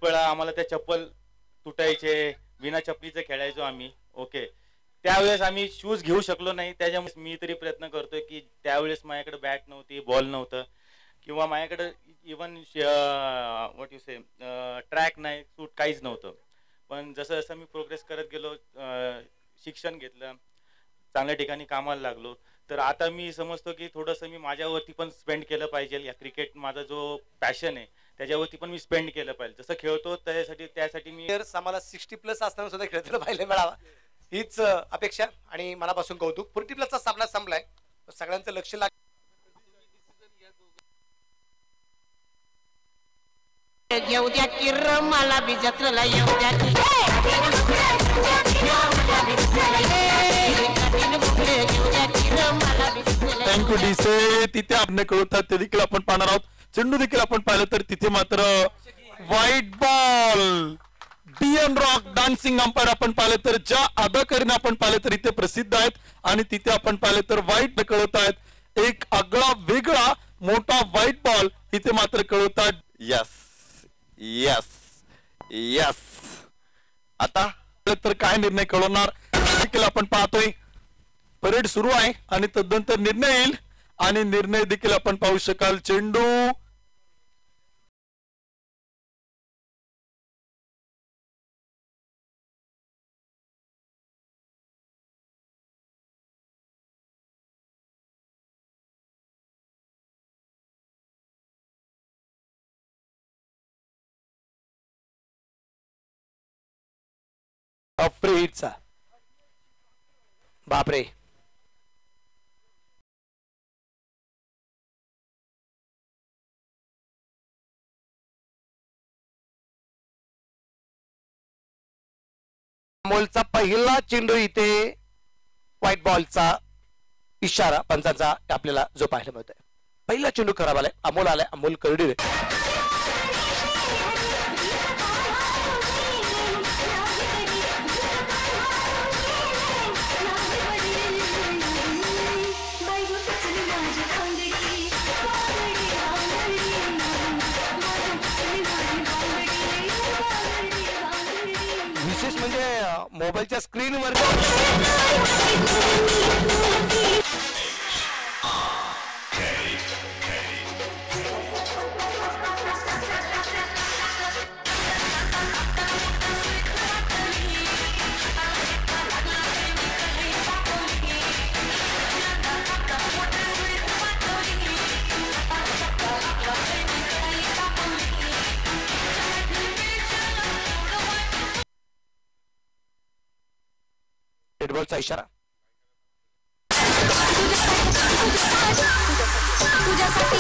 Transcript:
वेळा आम्हाला त्या चप्पल तुटायचे, बिना चपलीचे खेळायचो आम्ही. ओके, त्यावेळेस आम्ही शूज घेऊ शकलो नाही. त्याच्यामुळे मी तरी प्रयत्न करतोय की त्यावेळेस माझ्याकडे बॅट नव्हती, बॉल नव्हतं, किंवा माझ्याकडे even what you say track नाही, सूट काहीच नव्हतं. पण जसं जसं मी प्रोग्रेस करत गेलो, शिक्षण घेतलं, चांगल्या ठिकाणी कामाला लागलो, तर आता मी समजतो की थोडंसं मी माझ्यावरती पण स्पेंड केलं पाहिजे. या क्रिकेट माझा जो पॅशन आहे त्याच्यावरती पण मी स्पेंड केलं पाहिजे. जसं खेळतो त्यासाठी मी आम्हाला 60+ असताना सुद्धा खेळताना पाहायला मिळावा हीच अपेक्षा आणि मनापासून कौतुक. 40+चा सामना संपलाय, सगळ्यांचं लक्ष येऊ द्या की मला बी जत्रेला येऊ द्या की. थँक्यू डीसे. तिथे आपण कळवतात ते देखील आपण पाहणार आहोत. चेंडू देखील आपण पाहिलं तर तिथे मात्र white ball. DN rock dancing umpire आपण पाहिलं तर ज्या अदाकारीने आपण पाहिलं तर इथे प्रसिद्ध आहेत आणि तिथे आपण पाहिलं तर व्हाईट कळवत आहेत. एक आगळा वेगळा मोठा व्हाईट बॉल इथे मात्र कळवतात. Yes yes yes. आता तर काय निर्णय कळवणार देखील आपण पाहतोय. परेड सुरू आहे आणि तदनंतर निर्णय येईल आणि निर्णय देखील आपण पाहू शकाल. चेंडू अफ्रीचा. बापरे, अमोलचा पहिला चेंडू इथे व्हाईट बॉलचा इशारा पंचांचा आपल्याला जो पाहायला मिळतोय. पहिला चेंडू खराब आलाय, अमोल आलाय, अमोल करडे. विशेष म्हणजे मोबाईलच्या स्क्रीनवर रेडबॉलचा इशारा. तुझ्यासाठी